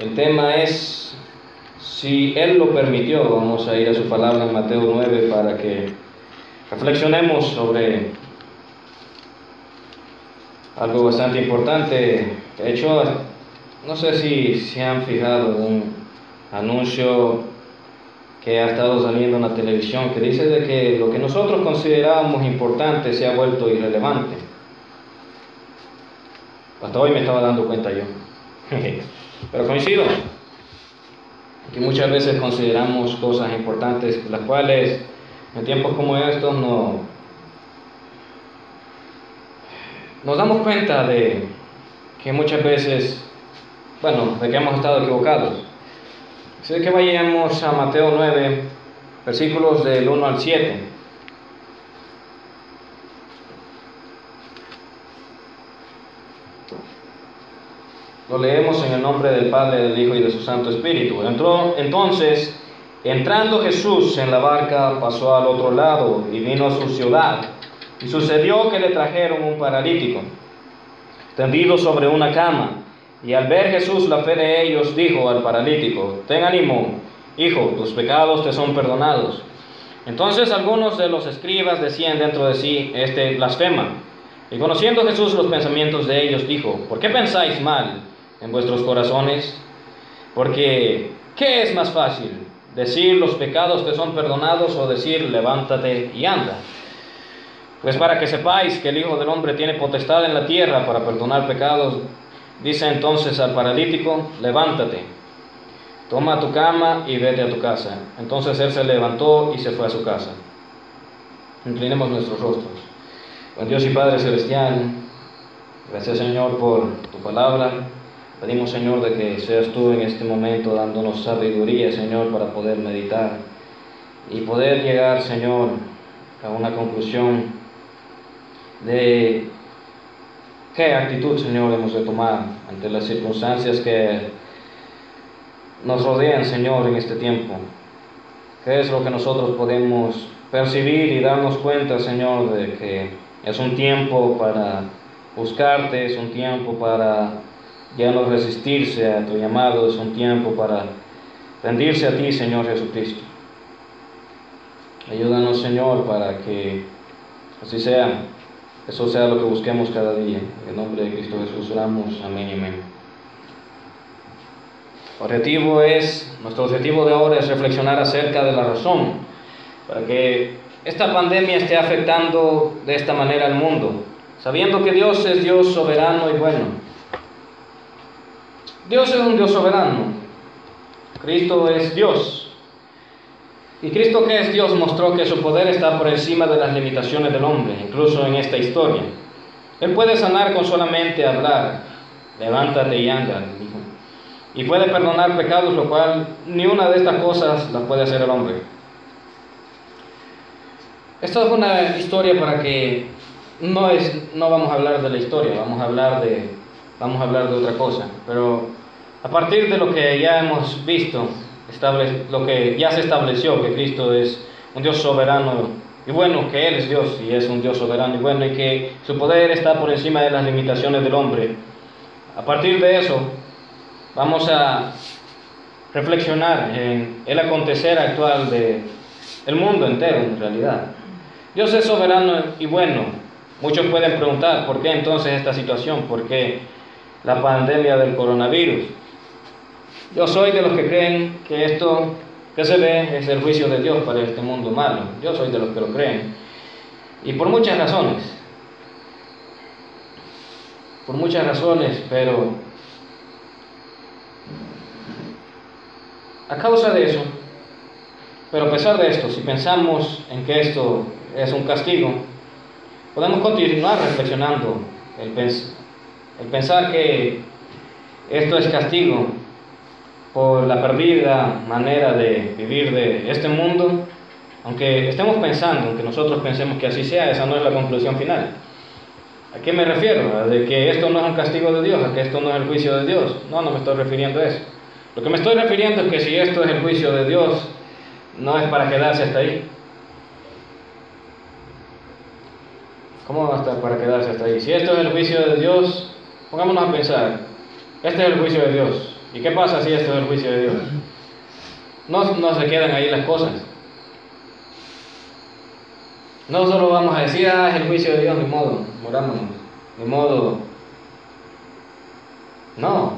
El tema es, si Él lo permitió. Vamos a ir a su palabra en Mateo 9 para que reflexionemos sobre algo bastante importante. De hecho, no sé si se han fijado en un anuncio que ha estado saliendo en la televisión que dice de que lo que nosotros considerábamos importante se ha vuelto irrelevante. Hasta hoy me estaba dando cuenta yo. Pero coincido que muchas veces consideramos cosas importantes, las cuales en tiempos como estos nos damos cuenta de que muchas veces, de que hemos estado equivocados. Así que vayamos a Mateo 9, versículos del 1 al 7. Lo leemos en el nombre del Padre, del Hijo y de su Santo Espíritu. Entrando Jesús en la barca, pasó al otro lado y vino a su ciudad. Y sucedió que le trajeron un paralítico, tendido sobre una cama. Y al ver Jesús la fe de ellos, dijo al paralítico: ten ánimo, hijo, tus pecados te son perdonados. Entonces algunos de los escribas decían dentro de sí: este blasfema. Y conociendo Jesús los pensamientos de ellos, dijo: ¿por qué pensáis mal en vuestros corazones? Porque, ¿qué es más fácil? ¿Decir los pecados te son perdonados o decir levántate y anda? Pues para que sepáis que el Hijo del Hombre tiene potestad en la tierra para perdonar pecados, dice entonces al paralítico: levántate, toma tu cama y vete a tu casa. Entonces él se levantó y se fue a su casa. Inclinemos nuestros rostros. Buen Dios y Padre Celestial, gracias Señor por tu palabra. Pedimos Señor de que seas tú en este momento dándonos sabiduría, Señor, para poder meditar y poder llegar, Señor, a una conclusión de qué actitud, Señor, hemos de tomar ante las circunstancias que nos rodean, Señor, en este tiempo. ¿Qué es lo que nosotros podemos percibir y darnos cuenta, Señor, de que es un tiempo para buscarte, es un tiempo para ya no resistirse a tu llamado, es un tiempo para rendirse a ti, Señor Jesucristo? Ayúdanos, Señor, para que así sea, eso sea lo que busquemos cada día. En el nombre de Cristo Jesús oramos, amén y amén. Nuestro objetivo de ahora es reflexionar acerca de la razón para que esta pandemia esté afectando de esta manera al mundo, sabiendo que Dios es Dios soberano y bueno. Dios es un Dios soberano. Cristo es Dios. Y Cristo, que es Dios, mostró que su poder está por encima de las limitaciones del hombre, incluso en esta historia. Él puede sanar con solamente hablar: levántate y anda, dijo. Y puede perdonar pecados, lo cual ni una de estas cosas las puede hacer el hombre. Esto es una historia para que no vamos a hablar de la historia, vamos a hablar de otra cosa. Pero a partir de lo que ya hemos visto, lo que ya se estableció, que Cristo es un Dios soberano y bueno, que Él es Dios y es un Dios soberano y bueno, y que su poder está por encima de las limitaciones del hombre. A partir de eso, vamos a reflexionar en el acontecer actual del mundo entero, en realidad. Dios es soberano y bueno. Muchos pueden preguntar: ¿por qué entonces esta situación? ¿Por qué la pandemia del coronavirus? Yo soy de los que creen que esto que se ve es el juicio de Dios para este mundo malo. Yo soy de los que lo creen. Y por muchas razones. Pero a causa de eso, pero a pesar de esto, si pensamos en que esto es un castigo, podemos continuar reflexionando el pensar que esto es castigo por la perdida manera de vivir de este mundo. Aunque nosotros pensemos que así sea, esa no es la conclusión final. ¿A qué me refiero? ¿A de que esto no es un castigo de Dios? ¿A que esto no es el juicio de Dios? No me estoy refiriendo a eso. Lo que me estoy refiriendo es que si esto es el juicio de Dios, no es para quedarse hasta ahí. ¿Cómo va a estar para quedarse hasta ahí? Si esto es el juicio de Dios, pongámonos a pensar: este es el juicio de Dios. ¿Y qué pasa si esto es el juicio de Dios? No se quedan ahí las cosas. No solo vamos a decir, es el juicio de Dios, ni modo, morámonos, ni modo. No,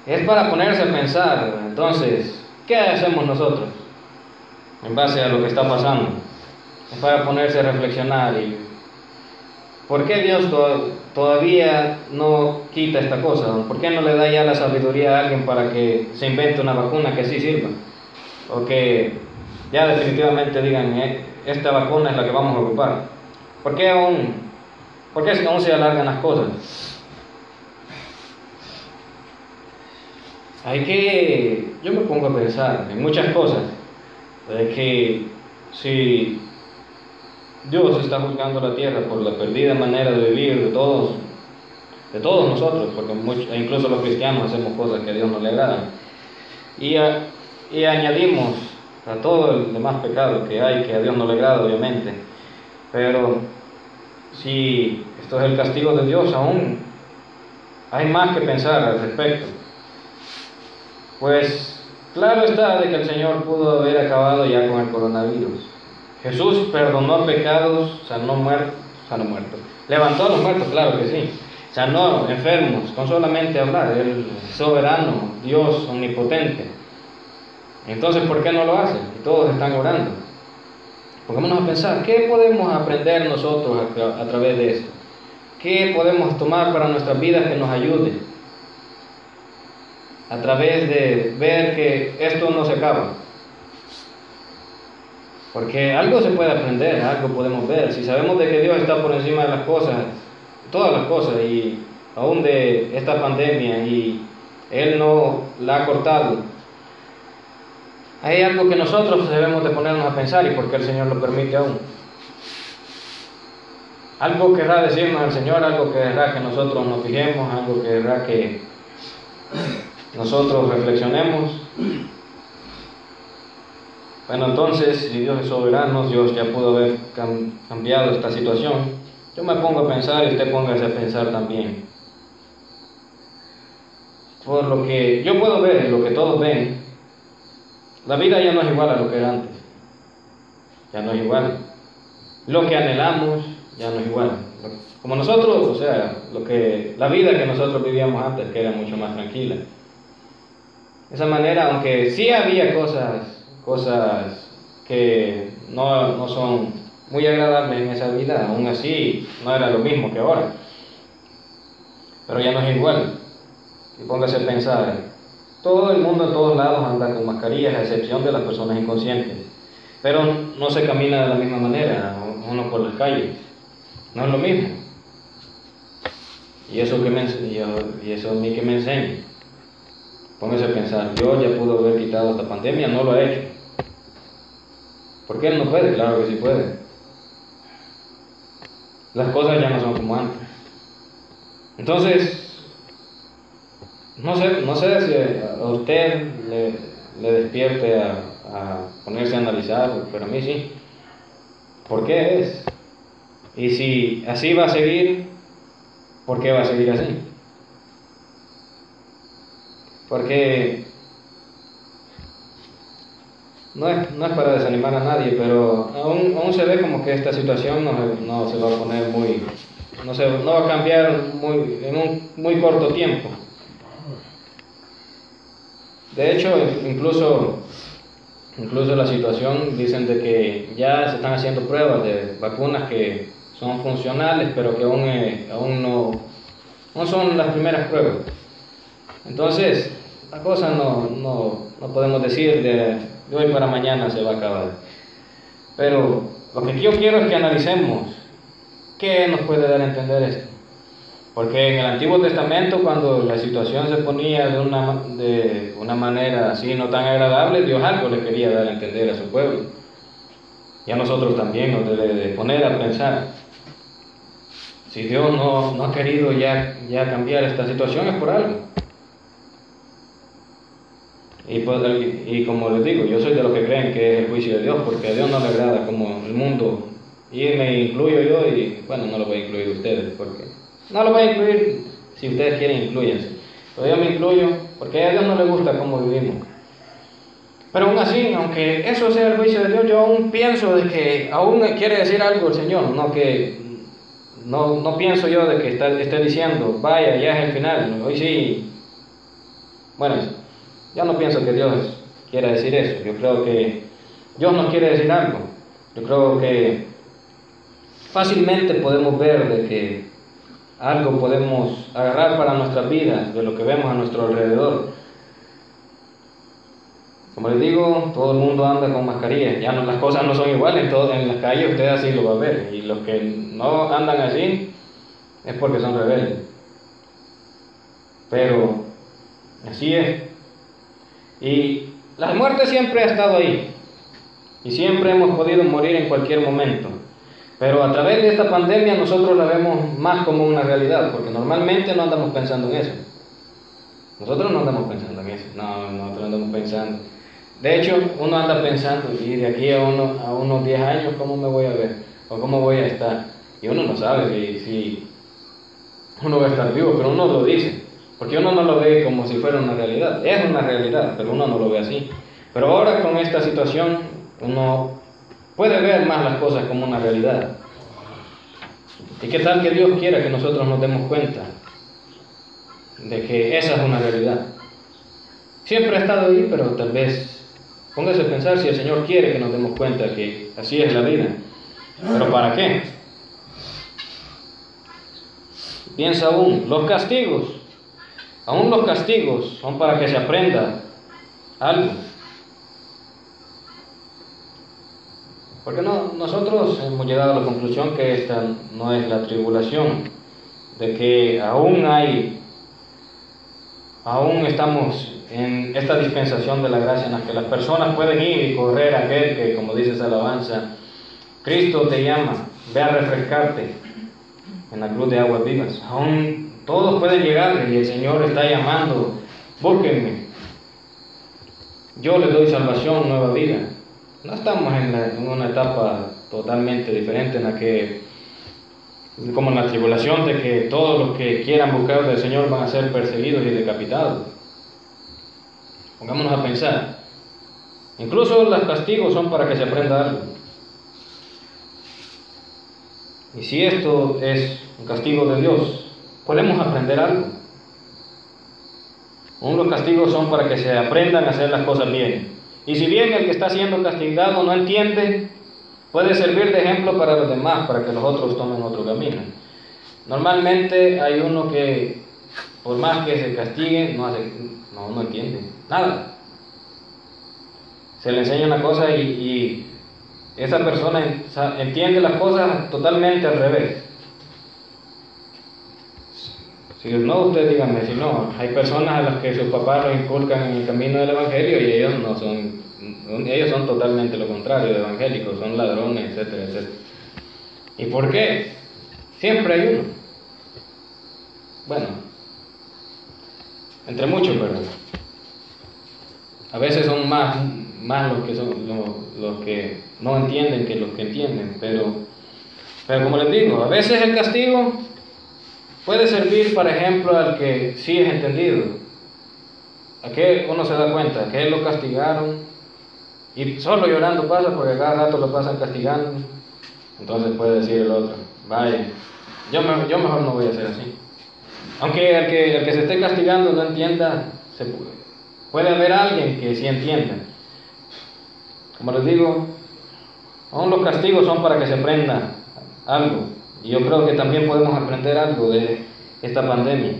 es para ponerse a pensar. Entonces, ¿qué hacemos nosotros en base a lo que está pasando? Es para ponerse a reflexionar. ¿Y por qué Dios todavía no quita esta cosa? ¿Por qué no le da ya la sabiduría a alguien para que se invente una vacuna que sí sirva? O que ya definitivamente digan, esta vacuna es la que vamos a ocupar. ¿Por qué aún se alargan las cosas? Yo me pongo a pensar en muchas cosas, de que si Dios está juzgando la tierra por la perdida manera de vivir de todos nosotros, porque incluso los cristianos hacemos cosas que a Dios no le agradan, y añadimos a todo el demás pecado que hay, que a Dios no le agrada, obviamente. Pero si esto es el castigo de Dios, aún hay más que pensar al respecto. Pues claro está de que el Señor pudo haber acabado ya con el coronavirus. Jesús perdonó pecados, sanó muertos, levantó a los muertos, claro que sí, sanó enfermos con solamente hablar, el soberano, Dios omnipotente. Entonces, ¿por qué no lo hace? Y todos están orando. Pongámonos a pensar, ¿qué podemos aprender nosotros a través de esto? ¿Qué podemos tomar para nuestras vidas que nos ayude? A través de ver que esto no se acaba. Porque algo se puede aprender, algo podemos ver. Si sabemos de que Dios está por encima de las cosas, todas las cosas, y aún de esta pandemia, y Él no la ha cortado, hay algo que nosotros debemos de ponernos a pensar, y por qué el Señor lo permite aún. Algo querrá decirnos el Señor, algo querrá que nosotros nos fijemos, algo querrá que nosotros reflexionemos. Bueno, entonces, si Dios es soberano, Dios ya pudo haber cambiado esta situación. Yo me pongo a pensar y usted póngase a pensar también. Por lo que yo puedo ver, lo que todos ven, la vida ya no es igual a lo que era antes. Ya no es igual. Lo que anhelamos ya no es igual. Como nosotros, o sea, la vida que nosotros vivíamos antes, que era mucho más tranquila. De esa manera, aunque sí había cosas que no son muy agradables en esa vida, aún así no era lo mismo que ahora. Pero ya no es igual. Y póngase a pensar, todo el mundo en todos lados anda con mascarillas, a excepción de las personas inconscientes. Pero no se camina de la misma manera, uno por las calles. No es lo mismo. Y eso a mí que me enseña. Póngase a pensar, Dios ya pudo haber quitado esta pandemia, no lo ha hecho. ¿Por qué Él no puede? Claro que sí puede. Las cosas ya no son como antes. Entonces, no sé si a usted le despierte a ponerse a analizar, pero a mí sí. ¿Por qué es? Y si así va a seguir, ¿por qué va a seguir así? Porque no es para desanimar a nadie, pero aún se ve como que esta situación no se va a poner no va a cambiar en un muy corto tiempo. De hecho, incluso la situación, dicen de que ya se están haciendo pruebas de vacunas que son funcionales, pero que aún no son las primeras pruebas. Entonces, la cosa no podemos decir de hoy para mañana se va a acabar. Pero lo que yo quiero es que analicemos qué nos puede dar a entender esto. Porque en el Antiguo Testamento, cuando la situación se ponía de una manera así no tan agradable, Dios algo le quería dar a entender a su pueblo. Y a nosotros también nos debe de poner a pensar. Si Dios no ha querido ya cambiar esta situación, es por algo. Y como les digo, yo soy de los que creen que es el juicio de Dios, porque a Dios no le agrada como el mundo. Y me incluyo yo, y bueno, no lo voy a incluir ustedes, porque no lo voy a incluir. Si ustedes quieren, inclúyanse. Pero yo me incluyo porque a Dios no le gusta cómo vivimos. Pero aún así, aunque eso sea el juicio de Dios, yo aún pienso de que aún quiere decir algo el Señor, no pienso yo de que esté diciendo, vaya, ya es el final, hoy sí. Bueno, ya no pienso que Dios quiera decir eso. Yo creo que Dios nos quiere decir algo. Yo creo que fácilmente podemos ver de que algo podemos agarrar para nuestras vidas de lo que vemos a nuestro alrededor. Como les digo, todo el mundo anda con mascarilla. Ya no, las cosas no son iguales en las calles, usted así lo va a ver. Y los que no andan así es porque son rebeldes. Pero así es. Y la muerte siempre ha estado ahí. Y siempre hemos podido morir en cualquier momento. Pero a través de esta pandemia nosotros la vemos más como una realidad, porque normalmente no andamos pensando en eso. Nosotros no andamos pensando en eso. No, nosotros andamos pensando. De hecho, uno anda pensando, y de aquí a unos 10 años, ¿cómo me voy a ver? ¿O cómo voy a estar? Y uno no sabe si uno va a estar vivo, pero uno lo dice. Porque uno no lo ve como si fuera una realidad. Es una realidad, pero uno no lo ve así. Pero ahora con esta situación, uno puede ver más las cosas como una realidad. ¿Y qué tal que Dios quiera que nosotros nos demos cuenta de que esa es una realidad? Siempre ha estado ahí, pero tal vez póngase a pensar si el Señor quiere que nos demos cuenta que así es la vida. ¿Pero para qué? Piensa aún los castigos son para que se aprenda algo. Porque nosotros hemos llegado a la conclusión que esta no es la tribulación, de que aún estamos en esta dispensación de la gracia en la que las personas pueden ir y correr a aquel que, como dice esa alabanza, Cristo te llama, ve a refrescarte en la cruz de aguas vivas. Aún todos pueden llegar y el Señor está llamando, búsquenme, yo les doy salvación, nueva vida. No estamos en una etapa totalmente diferente en la que, como en la tribulación, de que todos los que quieran buscar del Señor van a ser perseguidos y decapitados. Pongámonos a pensar. Incluso los castigos son para que se aprenda algo. Y si esto es un castigo de Dios, podemos aprender algo. Aún los castigos son para que se aprendan a hacer las cosas bien. Y si bien el que está siendo castigado no entiende, puede servir de ejemplo para los demás, para que los otros tomen otro camino. Normalmente hay uno que, por más que se castigue, no entiende nada. Se le enseña una cosa y esa persona entiende las cosas totalmente al revés. Si no, usted dígame, si no, hay personas a las que sus papás los inculcan en el camino del Evangelio y ellos son totalmente lo contrario de evangélicos, son ladrones, etcétera, etcétera. ¿Y por qué? Siempre hay uno. Bueno, entre muchos, ¿verdad? A veces son más los que no entienden que los que entienden, pero como les digo, a veces el castigo puede servir, por ejemplo, al que sí es entendido. A que uno se da cuenta que él lo castigaron y solo llorando pasa porque cada rato lo pasan castigando. Entonces puede decir el otro, vaya, yo mejor no voy a ser así. Aunque el que se esté castigando no entienda, puede haber alguien que sí entienda. Como les digo, aún los castigos son para que se aprenda algo. Y yo creo que también podemos aprender algo de esta pandemia.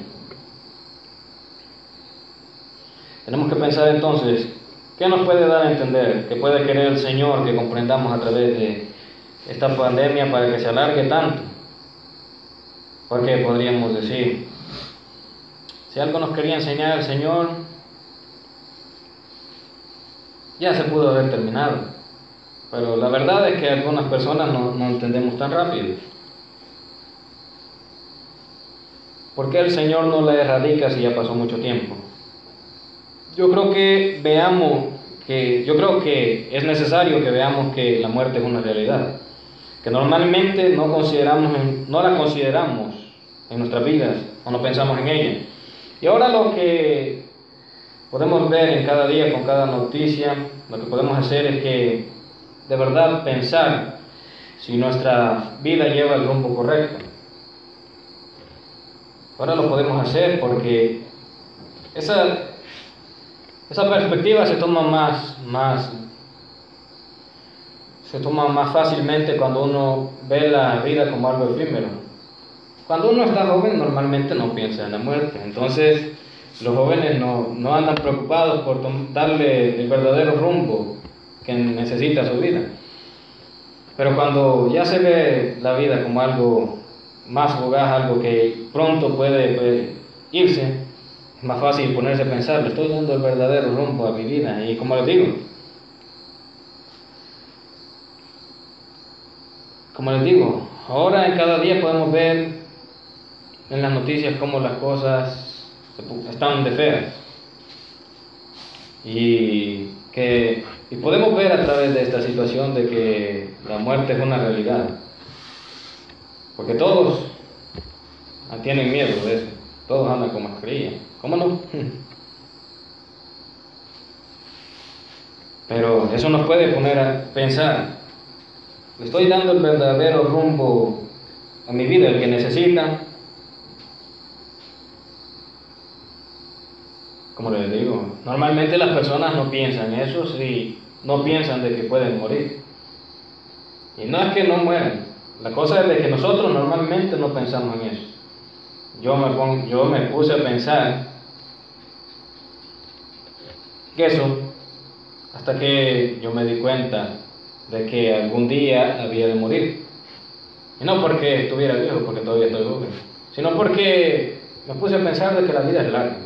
Tenemos que pensar entonces, ¿qué nos puede dar a entender? ¿Qué puede querer el Señor que comprendamos a través de esta pandemia para que se alargue tanto? Porque podríamos decir, si algo nos quería enseñar el Señor, ya se pudo haber terminado. Pero la verdad es que algunas personas no entendemos tan rápido. ¿Por qué el Señor no la erradica si ya pasó mucho tiempo? Yo creo que es necesario que veamos que la muerte es una realidad, que normalmente no la consideramos en nuestras vidas o no pensamos en ella. Y ahora lo que podemos ver en cada día, con cada noticia, lo que podemos hacer es que de verdad pensar si nuestra vida lleva el rumbo correcto. Ahora lo podemos hacer porque esa perspectiva se toma más fácilmente cuando uno ve la vida como algo efímero. Cuando uno está joven normalmente no piensa en la muerte, entonces los jóvenes no andan preocupados por darle el verdadero rumbo que necesita su vida. Pero cuando ya se ve la vida como algo más fugaz, algo que pronto puede irse, es más fácil ponerse a pensar, le estoy dando el verdadero rumbo a mi vida. Y como les digo, ahora en cada día podemos ver en las noticias cómo las cosas están de feas. Y podemos ver a través de esta situación de que la muerte es una realidad. Porque todos tienen miedo de eso. Todos andan con mascarilla. ¿Cómo no? Pero eso nos puede poner a pensar, ¿le estoy dando el verdadero rumbo a mi vida, el que necesita? Como les digo, normalmente las personas no piensan eso, si no piensan de que pueden morir. Y no es que no mueran, la cosa es de que nosotros normalmente no pensamos en eso. Yo me puse a pensar eso hasta que yo me di cuenta de que algún día había de morir. Y no porque estuviera viejo, porque todavía estoy joven, sino porque me puse a pensar de que la vida es larga.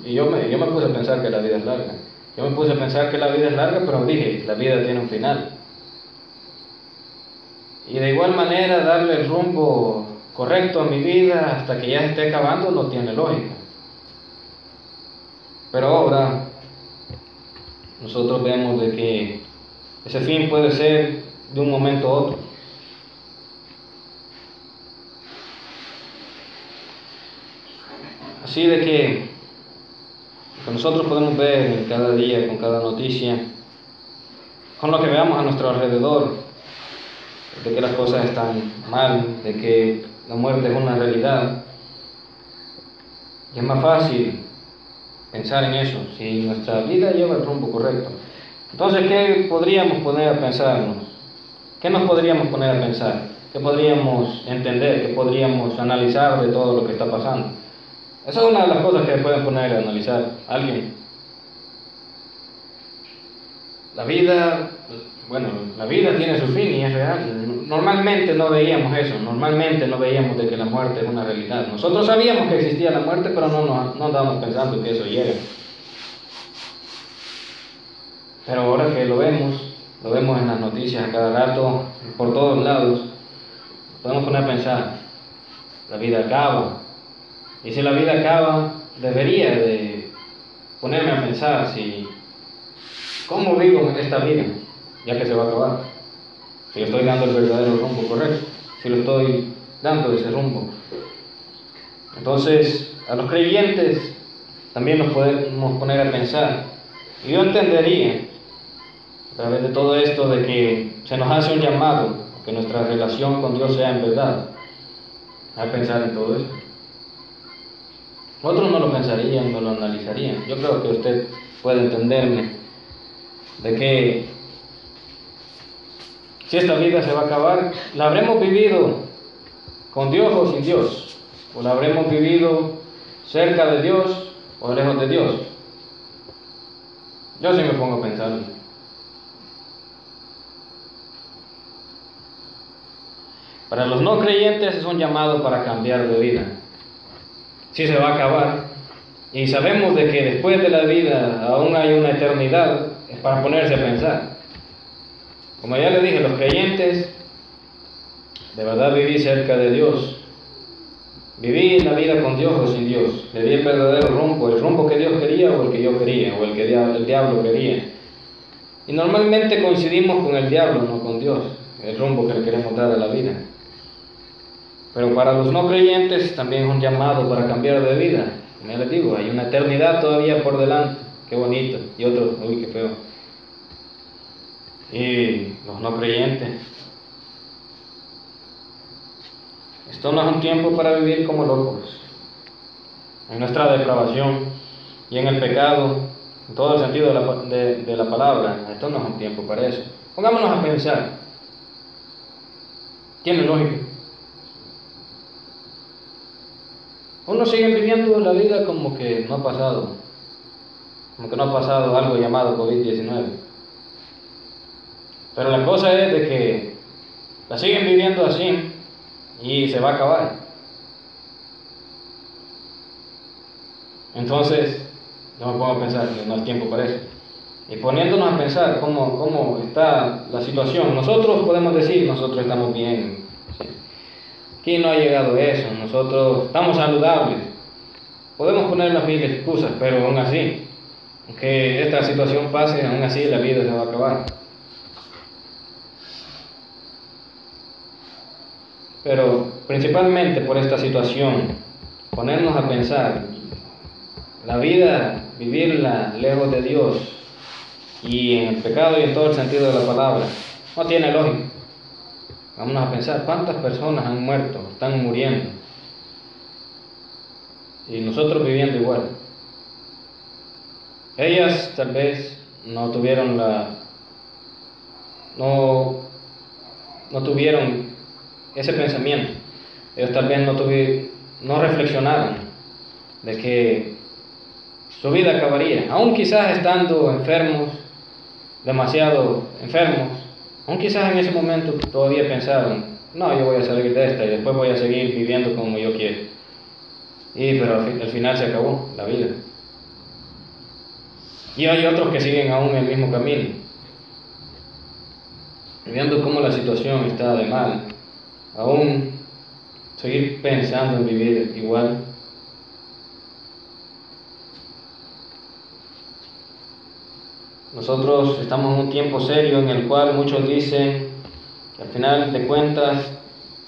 Y yo me puse a pensar que la vida es larga. Yo me puse a pensar que la vida es larga, pero dije, la vida tiene un final. Y de igual manera darle el rumbo correcto a mi vida hasta que ya esté acabando no tiene lógica. Pero ahora nosotros vemos de que ese fin puede ser de un momento a otro. Así de que nosotros podemos ver en cada día, con cada noticia, con lo que veamos a nuestro alrededor, de que las cosas están mal, de que la muerte es una realidad. Y es más fácil pensar en eso, si nuestra vida lleva el rumbo correcto. Entonces, ¿qué podríamos poner a pensarnos? ¿Qué nos podríamos poner a pensar? ¿Qué podríamos entender? ¿Qué podríamos analizar de todo lo que está pasando? Esa es una de las cosas que pueden poner a analizar alguien. La vida tiene su fin y es real. Normalmente no veíamos eso, normalmente no veíamos de que la muerte es una realidad. Nosotros sabíamos que existía la muerte, pero no andábamos pensando que eso llega. Pero ahora que lo vemos en las noticias a cada rato, por todos lados, podemos poner a pensar, la vida acaba. Y si la vida acaba, debería de ponerme a pensar cómo vivo esta vida, ya que se va a acabar. Si le estoy dando el verdadero rumbo correcto, si le estoy dando ese rumbo. Entonces, a los creyentes también nos podemos poner a pensar. Y yo entendería, a través de todo esto, de que se nos hace un llamado, que nuestra relación con Dios sea en verdad, a pensar en todo esto. Otros no lo pensarían, no lo analizarían. Yo creo que usted puede entenderme de que si esta vida se va a acabar, la habremos vivido con Dios o sin Dios, o la habremos vivido cerca de Dios o lejos de Dios. Yo sí me pongo a pensar. Para los no creyentes es un llamado para cambiar de vida. Si se va a acabar y sabemos de que después de la vida aún hay una eternidad, es para ponerse a pensar. Como ya le dije, los creyentes de verdad viví cerca de Dios, viví la vida con Dios o sin Dios, le di el verdadero rumbo, el rumbo que Dios quería o el que yo quería o el que el diablo quería. Y normalmente coincidimos con el diablo, no con Dios, el rumbo que le queremos dar a la vida. Pero para los no creyentes también es un llamado para cambiar de vida, Ya les digo, hay una eternidad todavía por delante. Qué bonito. Y otro, uy, qué feo. Y los no creyentes. Esto no es un tiempo para vivir como locos. En nuestra depravación y en el pecado, en todo el sentido de la palabra, esto no es un tiempo para eso. Pongámonos a pensar. Tiene lógica. Uno sigue viviendo la vida como que no ha pasado. Como que no ha pasado algo llamado COVID-19. Pero la cosa es de que la siguen viviendo así y se va a acabar. Entonces, yo me pongo a pensar que no es tiempo para eso. Y poniéndonos a pensar cómo está la situación, nosotros podemos decir, nosotros estamos bien. ¿Sí? Aquí no ha llegado eso, nosotros estamos saludables. Podemos poner las mil excusas, pero aún así, aunque esta situación pase, aún así la vida se va a acabar. Pero principalmente por esta situación, ponernos a pensar, la vida, vivirla lejos de Dios y en el pecado y en todo el sentido de la palabra, no tiene lógica. Vámonos a pensar, ¿cuántas personas han muerto, están muriendo? Y nosotros viviendo igual. Ellas tal vez no tuvieron no tuvieron ese pensamiento. Ellos tal vez no reflexionaron de que su vida acabaría, aún quizás estando enfermos, demasiado enfermos, aún quizás en ese momento todavía pensaron, no, yo voy a salir de esta y después voy a seguir viviendo como yo quiero. Pero al final se acabó la vida. Y hay otros que siguen aún el mismo camino, viendo cómo la situación está de mal, aún seguir pensando en vivir igual. Nosotros estamos en un tiempo serio en el cual muchos dicen que al final de cuentas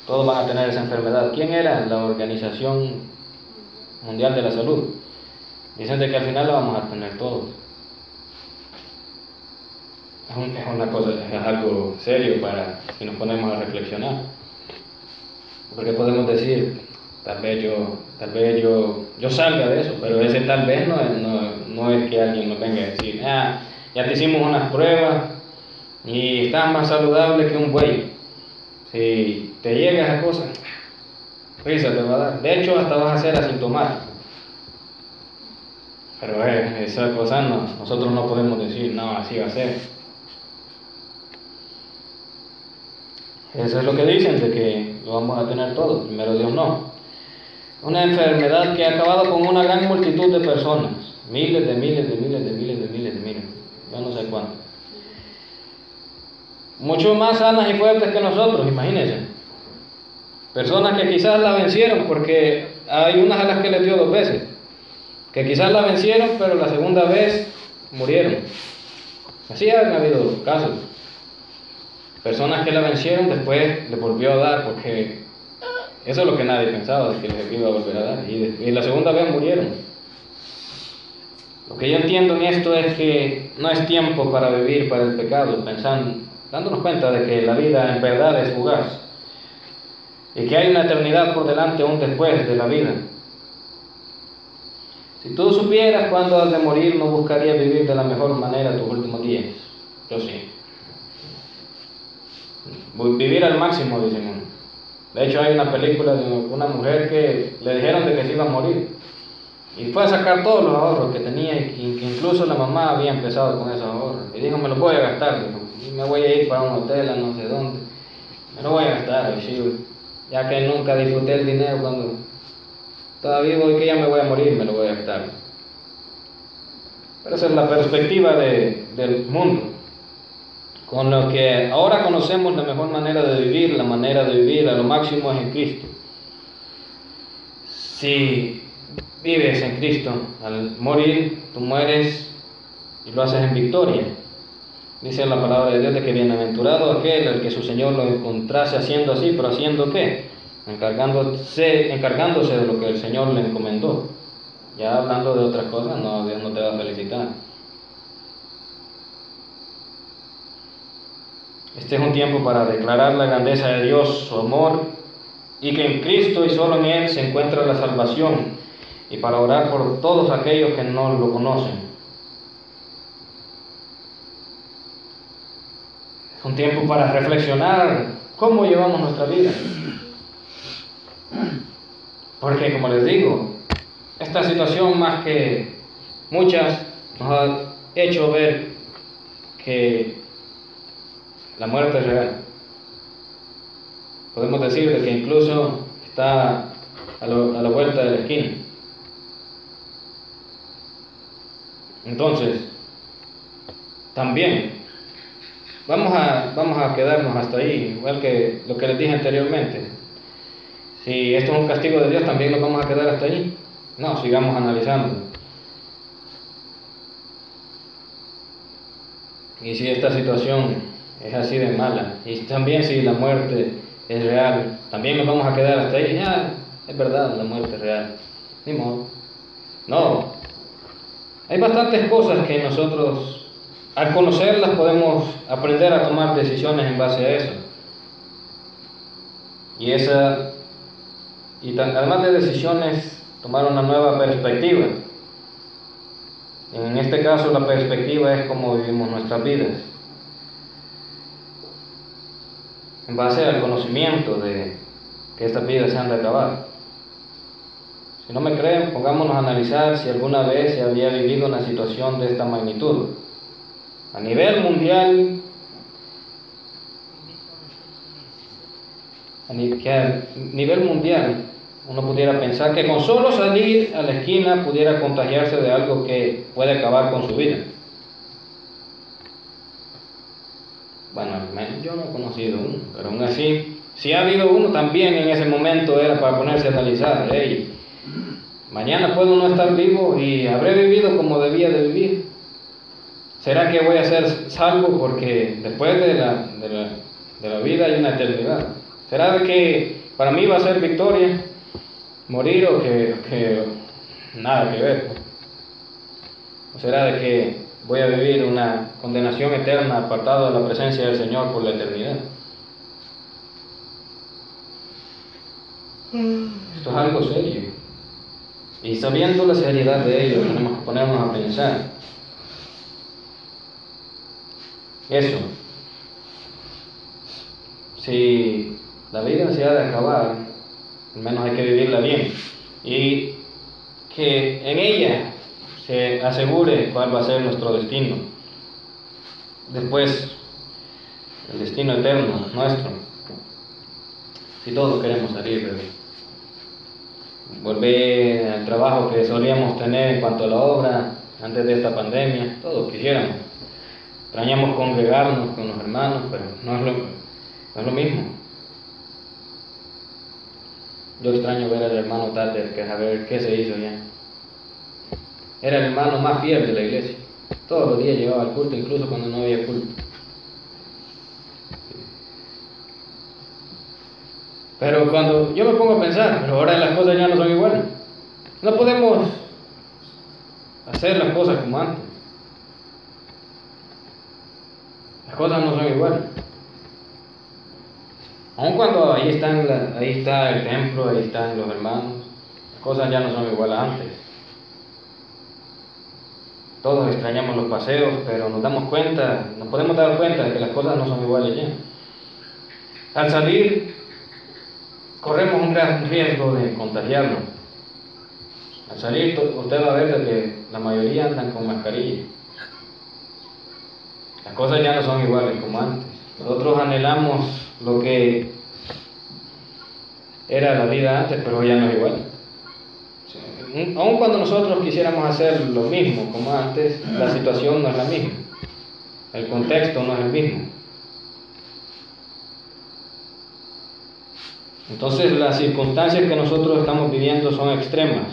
todos van a tener esa enfermedad. ¿Quién era? La Organización Mundial de la Salud. Dicen de que al final la vamos a tener todos. Es una cosa, es algo serio para si nos ponemos a reflexionar. Porque podemos decir, tal vez yo salga de eso, pero ese tal vez no es que alguien nos venga a decir, ya te hicimos unas pruebas y estás más saludable que un buey. Si te llega esa cosa, risa te va a dar. De hecho, hasta vas a ser asintomático. Pero esa cosa nosotros no podemos decir, no, así va a ser. Eso es lo que dicen, de que lo vamos a tener todo, primero Dios no. Una enfermedad que ha acabado con una gran multitud de personas, miles, yo no sé cuántos. Mucho más sanas y fuertes que nosotros, imagínense. Personas que quizás la vencieron, porque hay unas a las que les dio 2 veces, que quizás la vencieron, pero la segunda vez murieron. Así han habido casos. Personas que la vencieron, después les volvió a dar, porque eso es lo que nadie pensaba, de que les iba a volver a dar. Y la segunda vez murieron. Lo que yo entiendo en esto es que no es tiempo para vivir para el pecado, dándonos cuenta de que la vida en verdad es fugaz y que hay una eternidad por delante aún después de la vida. Si tú supieras cuándo has de morir, no buscarías vivir de la mejor manera tus últimos días. Yo sí. Vivir al máximo, dicen uno. De hecho, hay una película de una mujer que le dijeron de que se iba a morir y fue a sacar todos los ahorros que tenía y que incluso la mamá había empezado con esos ahorros y dijo, me los voy a gastar, dijo, me voy a ir para un hotel a no sé dónde, me lo voy a gastar, ya que nunca disfruté el dinero cuando estaba vivo y que ya me voy a morir, me lo voy a gastar. Pero esa es la perspectiva del mundo. Con lo que ahora conocemos, la mejor manera de vivir, la manera de vivir a lo máximo es en Cristo. Si vives en Cristo, al morir, tú mueres y lo haces en victoria. Dice la palabra de Dios de que bienaventurado aquel al que su Señor lo encontrase haciendo así, pero ¿haciendo qué? Encargándose de lo que el Señor le encomendó. Ya hablando de otras cosas, no, Dios no te va a felicitar. Este es un tiempo para declarar la grandeza de Dios, su amor, y que en Cristo y solo en Él se encuentra la salvación, y para orar por todos aquellos que no lo conocen. Es un tiempo para reflexionar cómo llevamos nuestra vida. Porque, como les digo, esta situación más que muchas nos ha hecho ver que la muerte es real. Podemos decir de que incluso está a la vuelta de la esquina. Entonces, también vamos a quedarnos hasta ahí, igual que lo que les dije anteriormente. Si esto es un castigo de Dios, también nos vamos a quedar hasta ahí. No, sigamos analizando. Y si esta situación es así de mala, y también si la muerte es real, también nos vamos a quedar hasta ahí. Ya, es verdad, la muerte es real. Ni modo. No. Hay bastantes cosas que nosotros, al conocerlas, podemos aprender a tomar decisiones en base a eso. Además de decisiones, tomar una nueva perspectiva. En este caso, la perspectiva es cómo vivimos nuestras vidas. En base al conocimiento de que estas vidas se han de acabar. Si no me creen, pongámonos a analizar si alguna vez se había vivido una situación de esta magnitud. A nivel mundial, uno pudiera pensar que con solo salir a la esquina pudiera contagiarse de algo que puede acabar con su vida. Bueno, al menos yo no he conocido uno, pero aún así, si ha habido uno también en ese momento era para ponerse a analizar, hey, mañana puedo no estar vivo y habré vivido como debía de vivir. ¿Será que voy a ser salvo? Porque después de la vida hay una eternidad. ¿Será de que para mí va a ser victoria morir o que nada que ver? ¿O será de que voy a vivir una condenación eterna apartado de la presencia del Señor por la eternidad? Esto es algo serio. Y sabiendo la seriedad de ello, tenemos que ponernos a pensar. Eso. Si la vida se ha de acabar, al menos hay que vivirla bien. Y que en ella se asegure cuál va a ser nuestro destino. Después, el destino eterno nuestro. Si todos queremos salir de volver al trabajo que solíamos tener en cuanto a la obra antes de esta pandemia, todos quisiéramos. Extrañamos congregarnos con los hermanos, pero no es lo mismo. Yo extraño ver al hermano Tater, que saber qué se hizo ya. Era el hermano más fiel de la iglesia. Todos los días llevaba al culto, incluso cuando no había culto. Pero cuando yo me pongo a pensar, pero ahora las cosas ya no son iguales. No podemos hacer las cosas como antes. Las cosas no son iguales. Aun cuando ahí está el templo, ahí están los hermanos, las cosas ya no son iguales a antes. Todos extrañamos los paseos, pero nos podemos dar cuenta de que las cosas no son iguales ya. Al salir, corremos un gran riesgo de contagiarnos. Al salir, usted va a ver de que la mayoría andan con mascarilla. Las cosas ya no son iguales como antes. Nosotros anhelamos lo que era la vida antes, pero ya no es igual. Aun cuando nosotros quisiéramos hacer lo mismo como antes, la situación no es la misma. El contexto no es el mismo. Entonces las circunstancias que nosotros estamos viviendo son extremas.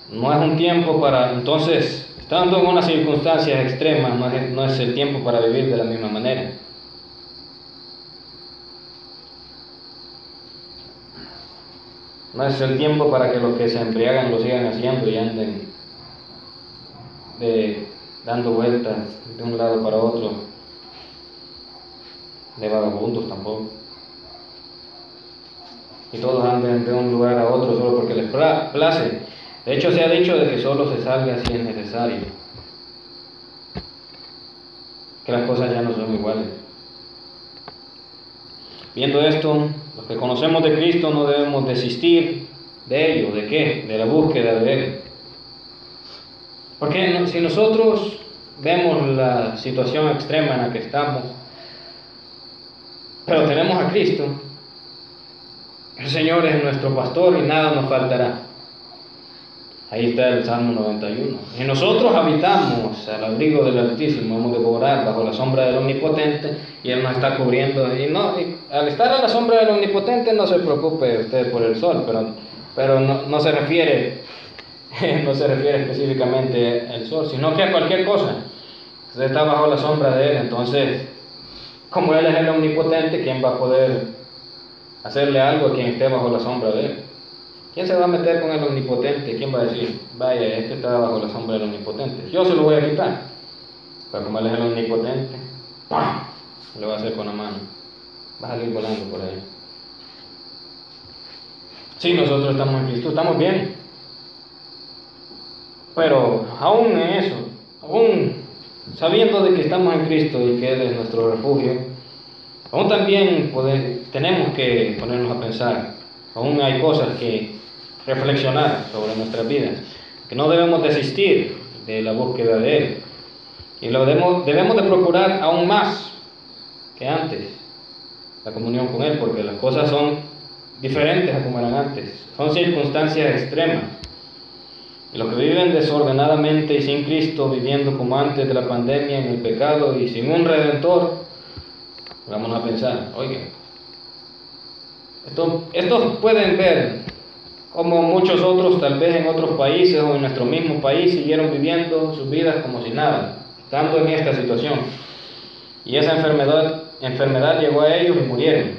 No es un tiempo para... Entonces, estando en unas circunstancias extremas, no es el tiempo para vivir de la misma manera. No es el tiempo para que los que se embriagan lo sigan haciendo y anden dando vueltas de un lado para otro, de vagabundos tampoco. Y todos anden de un lugar a otro solo porque les place. De hecho, se ha dicho de que solo se salga si es necesario, que las cosas ya no son iguales. Viendo esto, los que conocemos de Cristo no debemos desistir de ello. ¿De qué? De la búsqueda de Él. Porque si nosotros vemos la situación extrema en la que estamos, pero tenemos a Cristo, el Señor es nuestro pastor y nada nos faltará. Ahí está el Salmo 91. Y nosotros habitamos al abrigo del Altísimo, hemos de morar bajo la sombra del Omnipotente y Él nos está cubriendo. Y al estar a la sombra del Omnipotente no se preocupe usted por el sol, pero no se refiere específicamente al sol, sino que a cualquier cosa. Usted está bajo la sombra de Él, entonces, como Él es el Omnipotente, ¿quién va a poder hacerle algo a quien esté bajo la sombra de Él? ¿Quién se va a meter con el Omnipotente? ¿Quién va a decir, vaya, este está bajo la sombra del Omnipotente? Yo se lo voy a quitar. Pero como Él es el Omnipotente, ¡pam!, lo va a hacer con la mano. Va a salir volando por ahí. Sí, nosotros estamos en Cristo, estamos bien. Pero aún en eso, aún sabiendo de que estamos en Cristo y que Él es nuestro refugio, aún también tenemos que ponernos a pensar. Aún hay cosas que reflexionar sobre nuestras vidas, que no debemos desistir de la búsqueda de Él, y debemos de procurar aún más que antes la comunión con Él, porque las cosas son diferentes a como eran antes, son circunstancias extremas, y los que viven desordenadamente y sin Cristo, viviendo como antes de la pandemia en el pecado y sin un Redentor, vamos a pensar, oigan, estos pueden ver como muchos otros, tal vez en otros países o en nuestro mismo país, siguieron viviendo sus vidas como si nada, estando en esta situación. Y esa enfermedad llegó a ellos y murieron.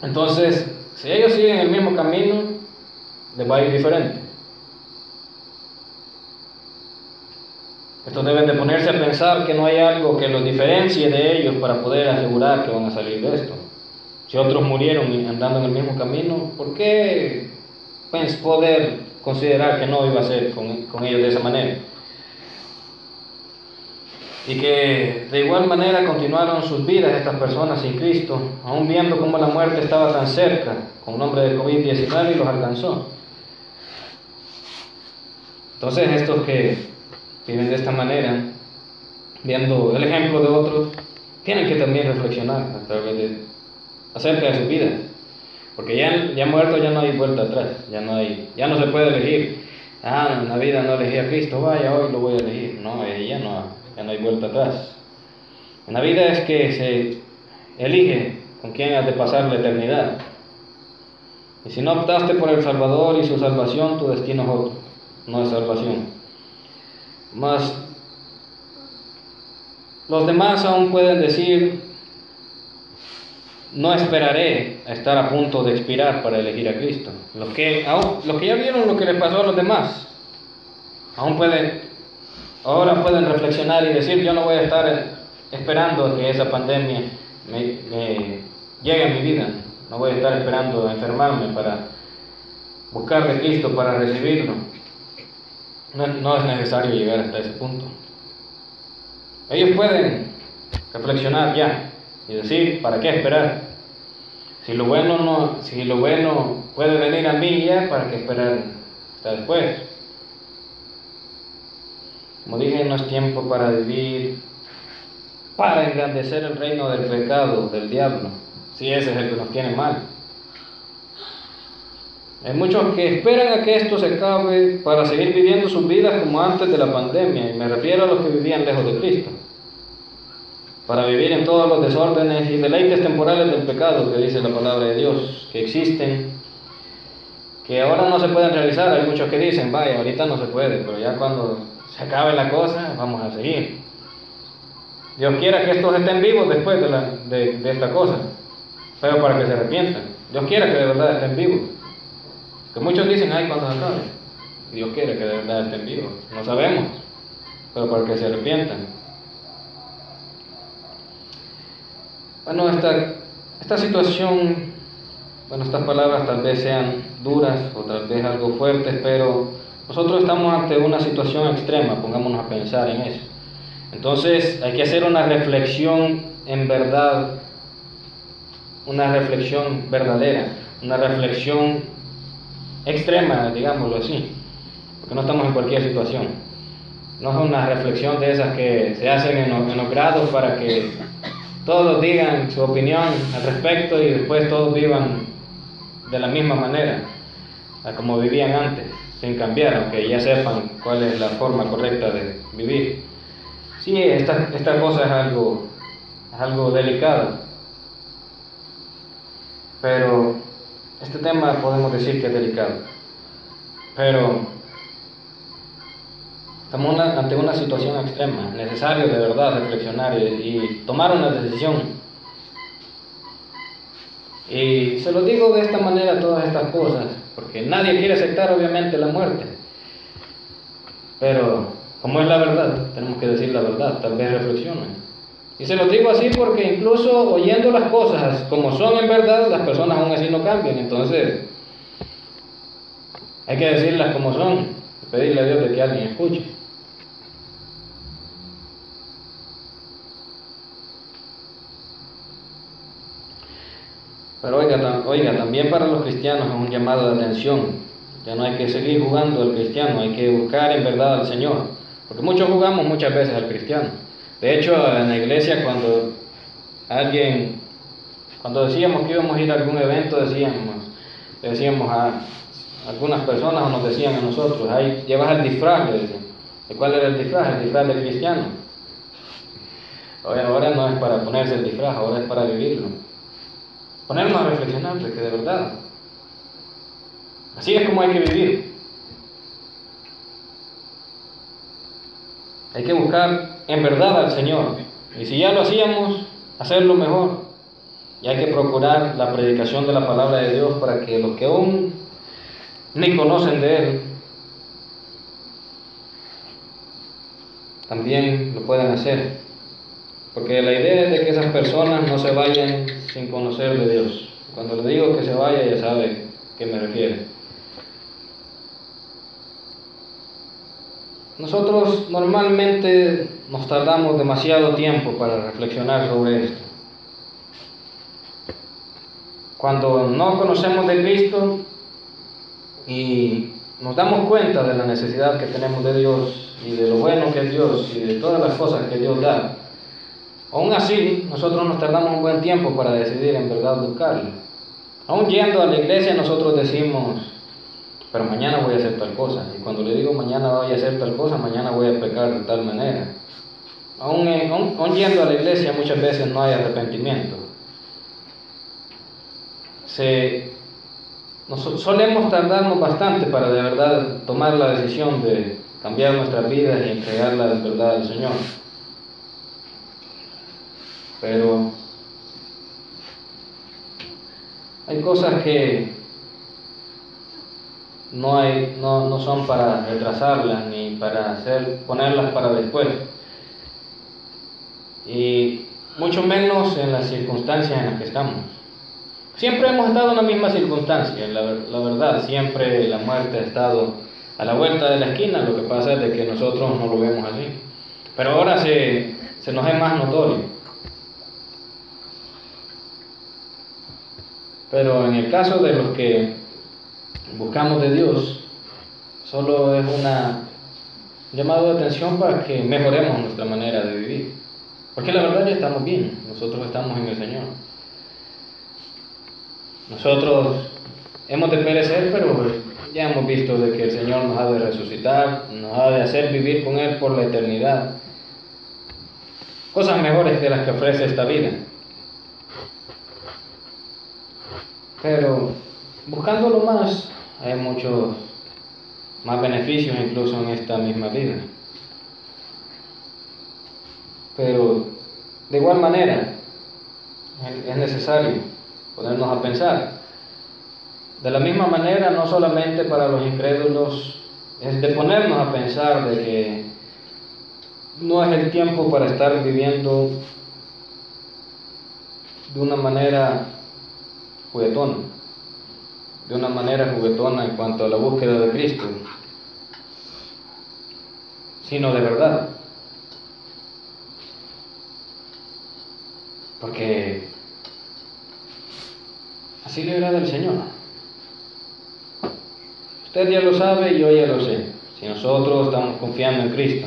Entonces, si ellos siguen el mismo camino, les va a ir diferente. Estos deben de ponerse a pensar que no hay algo que los diferencie de ellos para poder asegurar que van a salir de esto. Si otros murieron andando en el mismo camino, ¿por qué poder considerar que no iba a ser con ellos de esa manera? Y que de igual manera continuaron sus vidas estas personas sin Cristo, aún viendo cómo la muerte estaba tan cerca, con nombre de COVID-19, y los alcanzó. Entonces estos que viven de esta manera, viendo el ejemplo de otros, tienen que también reflexionar acerca de sus vidas, porque ya muerto ya no hay vuelta atrás, ya no se puede elegir. En la vida no elegí a Cristo, vaya, hoy lo voy a elegir. No, ya no hay vuelta atrás. En la vida es que se elige con quién has de pasar la eternidad. Y si no optaste por el Salvador y su salvación, tu destino es otro, no es salvación. Mas los demás aún pueden decir, no esperaré a estar a punto de expirar para elegir a Cristo. Los que ya vieron lo que les pasó a los demás, ahora pueden reflexionar y decir, yo no voy a estar esperando a que esa pandemia me llegue a mi vida. No voy a estar esperando a enfermarme para buscar de Cristo, para recibirlo. No es necesario llegar hasta ese punto. Ellos pueden reflexionar ya y decir, ¿para qué esperar? Si lo bueno puede venir a mí ya, ¿para qué esperar hasta después? Como dije, no es tiempo para vivir para engrandecer el reino del pecado, del diablo, si ese es el que nos tiene mal. Hay muchos que esperan a que esto se acabe para seguir viviendo sus vidas como antes de la pandemia, y me refiero a los que vivían lejos de Cristo, para vivir en todos los desórdenes y deleites temporales del pecado que dice la palabra de Dios, que existen, que ahora no se pueden realizar. Hay muchos que dicen, vaya, ahorita no se puede, pero ya cuando se acabe la cosa, vamos a seguir. Dios quiera que estos estén vivos después de esta cosa, pero para que se arrepientan. Dios quiere que de verdad estén vivos. Que muchos dicen, ay, cuando se acabe. Dios quiere que de verdad estén vivos. No sabemos, pero para que se arrepientan. Bueno, esta situación, bueno, estas palabras tal vez sean duras o tal vez algo fuertes, pero nosotros estamos ante una situación extrema, pongámonos a pensar en eso. Entonces hay que hacer una reflexión en verdad, una reflexión verdadera, una reflexión extrema, digámoslo así, porque no estamos en cualquier situación. No es una reflexión de esas que se hacen en los grados para que todos digan su opinión al respecto y después todos vivan de la misma manera, a como vivían antes, sin cambiar, aunque ya sepan cuál es la forma correcta de vivir. Sí, esta cosa es algo delicado, pero este tema podemos decir que es delicado. Pero estamos ante una situación extrema, es necesario de verdad reflexionar y tomar una decisión. Y se lo digo de esta manera todas estas cosas, porque nadie quiere aceptar obviamente la muerte. Pero como es la verdad, tenemos que decir la verdad, tal vez reflexionen. Y se lo digo así porque incluso oyendo las cosas como son en verdad, las personas aún así no cambian. Entonces, hay que decirlas como son, y pedirle a Dios de que alguien escuche. Pero oiga, también para los cristianos es un llamado de atención. Ya no hay que seguir jugando al cristiano, hay que buscar en verdad al Señor. Porque muchos jugamos muchas veces al cristiano. De hecho, en la iglesia cuando decíamos que íbamos a ir a algún evento, decíamos a algunas personas o nos decían a nosotros, ahí llevas el disfraz, le decían. ¿Y cuál era el disfraz? El disfraz del cristiano. Ahora no es para ponerse el disfraz, ahora es para vivirlo. Ponernos a reflexionar de que de verdad, así es como hay que vivir. Hay que buscar en verdad al Señor. Y si ya lo hacíamos, hacerlo mejor. Y hay que procurar la predicación de la palabra de Dios para que los que aún ni conocen de Él, también lo puedan hacer. Porque la idea es de que esas personas no se vayan sin conocer de Dios. Cuando le digo que se vaya, ya sabe a qué me refiero. Nosotros normalmente nos tardamos demasiado tiempo para reflexionar sobre esto. Cuando no conocemos de Cristo y nos damos cuenta de la necesidad que tenemos de Dios y de lo bueno que es Dios y de todas las cosas que Dios da, aún así nosotros nos tardamos un buen tiempo para decidir en verdad buscarlo. Aún yendo a la iglesia nosotros decimos, pero mañana voy a hacer tal cosa. Y cuando le digo mañana voy a hacer tal cosa, mañana voy a pecar de tal manera. Aún yendo a la iglesia muchas veces no hay arrepentimiento. Solemos tardarnos bastante para de verdad tomar la decisión de cambiar nuestras vidas y entregarla de verdad al Señor. Pero hay cosas que no son para retrasarlas ni para ponerlas para después. Y mucho menos en las circunstancias en las que estamos. Siempre hemos estado en la misma circunstancia, la verdad, siempre la muerte ha estado a la vuelta de la esquina, lo que pasa es de que nosotros no lo vemos así. Pero ahora se nos es más notorio. Pero en el caso de los que buscamos de Dios, solo es un llamado de atención para que mejoremos nuestra manera de vivir. Porque la verdad ya estamos bien, nosotros estamos en el Señor. Nosotros hemos de perecer, pero ya hemos visto de que el Señor nos ha de resucitar, nos ha de hacer vivir con Él por la eternidad. Cosas mejores que las que ofrece esta vida. Pero buscándolo más, hay muchos más beneficios incluso en esta misma vida. Pero de igual manera, es necesario ponernos a pensar, De la misma manera, no solamente para los incrédulos, es de ponernos a pensar de que no es el tiempo para estar viviendo de una manera juguetona, en cuanto a la búsqueda de Cristo, sino de verdad. Porque así le agrada al Señor. Usted ya lo sabe y yo ya lo sé. Si nosotros estamos confiando en Cristo,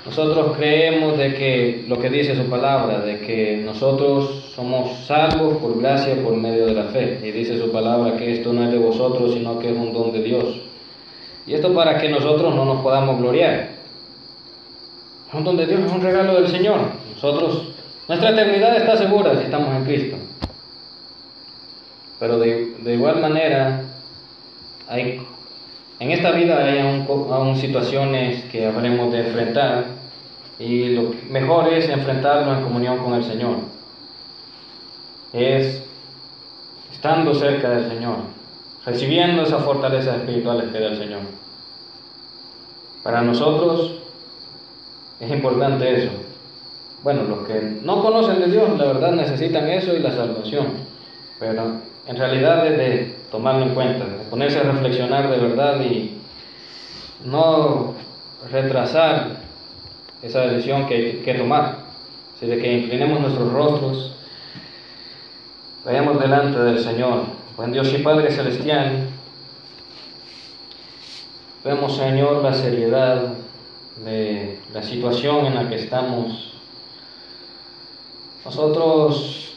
nosotros creemos de que lo que dice su palabra, de que nosotros somos salvos por gracia por medio de la fe. Y dice su palabra que esto no es de vosotros, sino que es un don de Dios. Y esto para que nosotros no nos podamos gloriar. Es un don de Dios, es un regalo del Señor. Nuestra eternidad está segura si estamos en Cristo. Pero de igual manera, en esta vida hay aún situaciones que habremos de enfrentar, y lo mejor es enfrentarlo en comunión con el Señor. Es estando cerca del Señor, recibiendo esa fortaleza espiritual que da el Señor. Para nosotros es importante eso. Bueno, los que no conocen de Dios, la verdad necesitan eso y la salvación. Pero en realidad es de tomarlo en cuenta, de ponerse a reflexionar de verdad y no retrasar esa decisión que hay que tomar. Así de que inclinemos nuestros rostros, vayamos delante del Señor. Buen Dios y Padre Celestial, vemos, Señor, la seriedad de la situación en la que estamos. Nosotros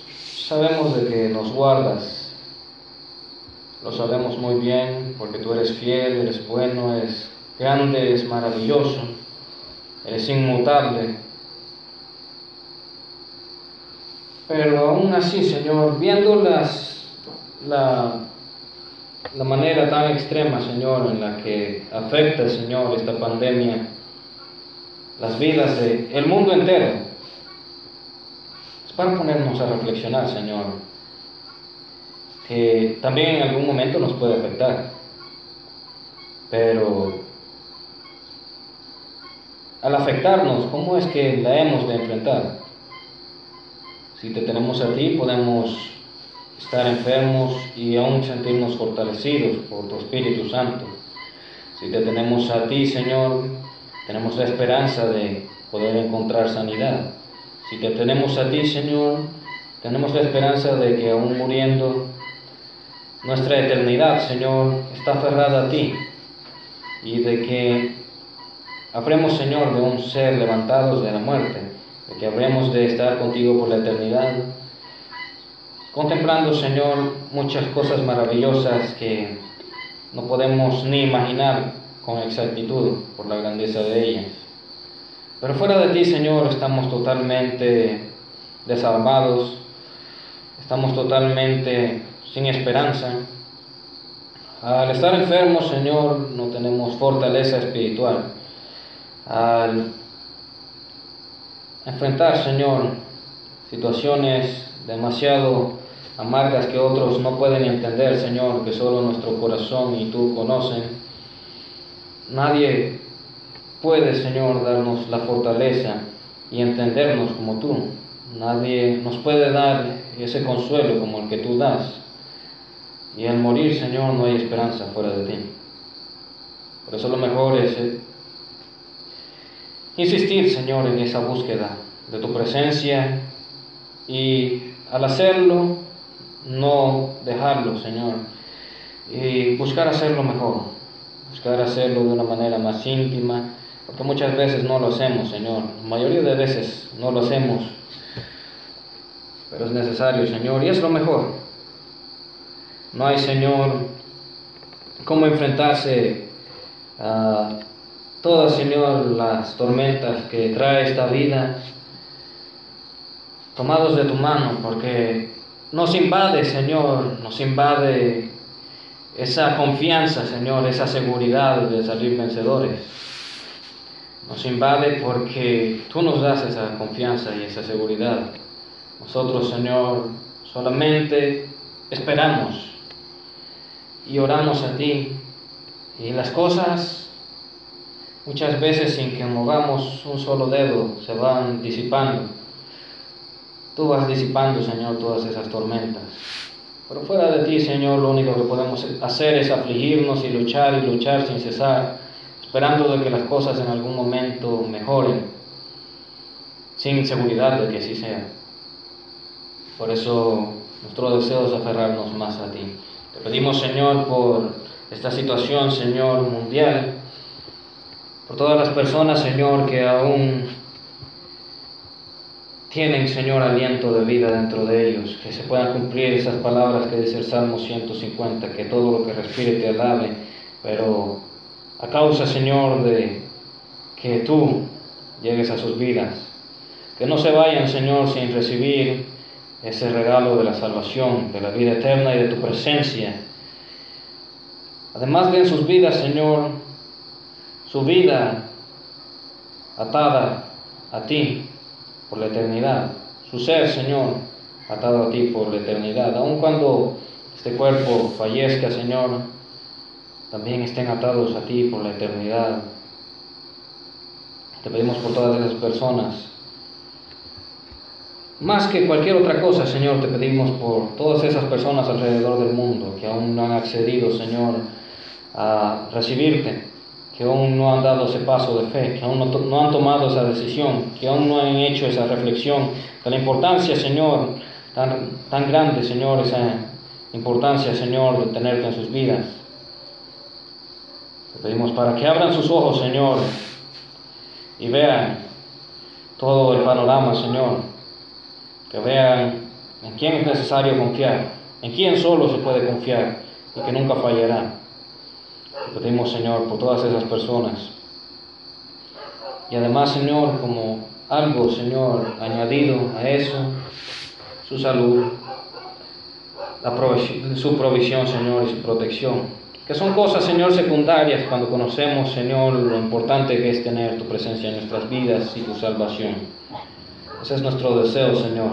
sabemos de que nos guardas, lo sabemos muy bien, porque tú eres fiel, eres bueno, eres grande, eres maravilloso, eres inmutable. Pero aún así, Señor, viendo la manera tan extrema, Señor, en la que afecta, Señor, esta pandemia, las vidas del mundo entero, es para ponernos a reflexionar, Señor, que también en algún momento nos puede afectar. Pero al afectarnos, ¿cómo es que la hemos de enfrentar? Si te tenemos a ti, podemos estar enfermos y aún sentirnos fortalecidos por tu Espíritu Santo. Si te tenemos a ti, Señor, tenemos la esperanza de poder encontrar sanidad. Si te tenemos a ti, Señor, tenemos la esperanza de que aún muriendo, nuestra eternidad, Señor, está aferrada a ti, y de que habremos, Señor, de un ser levantados de la muerte, de que habremos de estar contigo por la eternidad, contemplando, Señor, muchas cosas maravillosas que no podemos ni imaginar con exactitud por la grandeza de ellas. Pero fuera de ti, Señor, estamos totalmente desarmados, estamos totalmente sin esperanza. Al estar enfermos, Señor, no tenemos fortaleza espiritual. Al enfrentar, Señor, situaciones demasiado amargas que otros no pueden entender, Señor, que solo nuestro corazón y tú conocen, nadie puede, Señor, darnos la fortaleza y entendernos como tú. Nadie nos puede dar ese consuelo como el que tú das. Y al morir, Señor, no hay esperanza fuera de ti. Por eso lo mejor es insistir, Señor, en esa búsqueda de tu presencia, y al hacerlo, no dejarlo, Señor, y buscar hacerlo mejor, buscar hacerlo de una manera más íntima, porque muchas veces no lo hacemos, Señor. La mayoría de veces no lo hacemos, pero es necesario, Señor, y es lo mejor. No hay, Señor, cómo enfrentarse a todas, Señor, las tormentas que trae esta vida, tomados de tu mano, porque nos invade, Señor, nos invade esa confianza, Señor, esa seguridad de salir vencedores. Nos invade porque tú nos das esa confianza y esa seguridad. Nosotros, Señor, solamente esperamos y oramos a ti, y las cosas muchas veces sin que movamos un solo dedo se van disipando. Tú vas disipando, Señor, todas esas tormentas. Pero fuera de ti, Señor, lo único que podemos hacer es afligirnos y luchar sin cesar, esperando de que las cosas en algún momento mejoren, sin seguridad de que así sea. Por eso nuestro deseo es aferrarnos más a ti. Te pedimos, Señor, por esta situación, Señor, mundial, por todas las personas, Señor, que aún tienen, Señor, aliento de vida dentro de ellos, que se puedan cumplir esas palabras que dice el Salmo 150, que todo lo que respire te alabe, pero a causa, Señor, de que tú llegues a sus vidas, que no se vayan, Señor, sin recibir ese regalo de la salvación, de la vida eterna y de tu presencia. Además de en sus vidas, Señor, su vida atada a ti por la eternidad, su ser, Señor, atado a ti por la eternidad. Aun cuando este cuerpo fallezca, Señor, también estén atados a ti por la eternidad. Te pedimos por todas esas personas. Más que cualquier otra cosa, Señor, te pedimos por todas esas personas alrededor del mundo que aún no han accedido, Señor, a recibirte, que aún no han dado ese paso de fe, que aún no han tomado esa decisión, que aún no han hecho esa reflexión de la importancia, Señor, tan grande, Señor, esa importancia, Señor, de tenerte en sus vidas. Te pedimos para que abran sus ojos, Señor, y vean todo el panorama, Señor, que vean en quién es necesario confiar, en quién solo se puede confiar y que nunca fallará. Te pedimos, Señor, por todas esas personas. Y además, Señor, como algo, Señor, añadido a eso, su salud, su provisión, Señor, y su protección, que son cosas, Señor, secundarias cuando conocemos, Señor, lo importante que es tener tu presencia en nuestras vidas y tu salvación. Ese es nuestro deseo, Señor.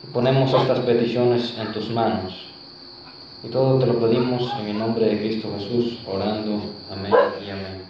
Y ponemos estas peticiones en tus manos. Y todo te lo pedimos en el nombre de Cristo Jesús, orando. Amén y amén.